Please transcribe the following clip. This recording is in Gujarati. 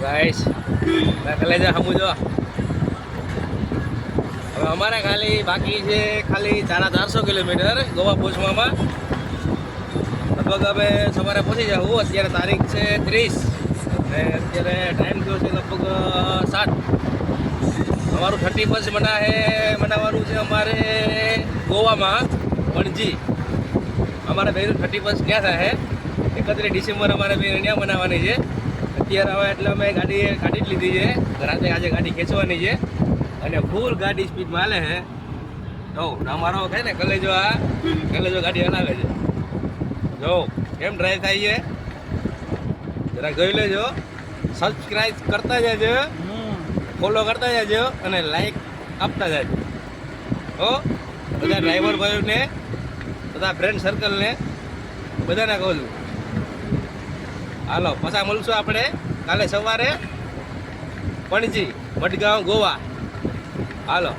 ગાઈસ કલેજા સમજો હવે અમારે ખાલી બાકી છે ખાલી 450 કિલોમીટર ગોવા પહોંચવામાં. લગભગ હવે સવારે પહોંચી જાઉં. અત્યારે તારીખ છે 30 અને અત્યારે ટાઈમ થયો છે લગભગ 7. અમારું 31 મનાવવાનું છે અમારે ગોવામાં પણજી. અમારે બેનું 31 ક્યાં થાય 31 ડિસેમ્બર અમારે બે ત્યાં મનાવવાની છે. અત્યારે હવે એટલે અમે ગાડી કાઢી જ લીધી છે. રાતે આજે ગાડી ખેંચવાની છે અને ફૂલ ગાડી સ્પીડમાં હાલે છે. જો અમારો કહે ને કલેજો ગાડી હલાવે છે. જો કેમ ડ્રાઈવ થાય છે જરાક જોઈ લેજો. સબસ્ક્રાઈબ કરતા જજો, ફોલો કરતા જજો અને લાઈક આપતા જજો. હો બધા ડ્રાઈવર ભાઈઓને, બધા ફ્રેન્ડ સર્કલને બધાને કહું છું. હાલો પાછા મળશું આપણે કાલે સવારે પણજી મડગાંવ ગોવા. હાલો.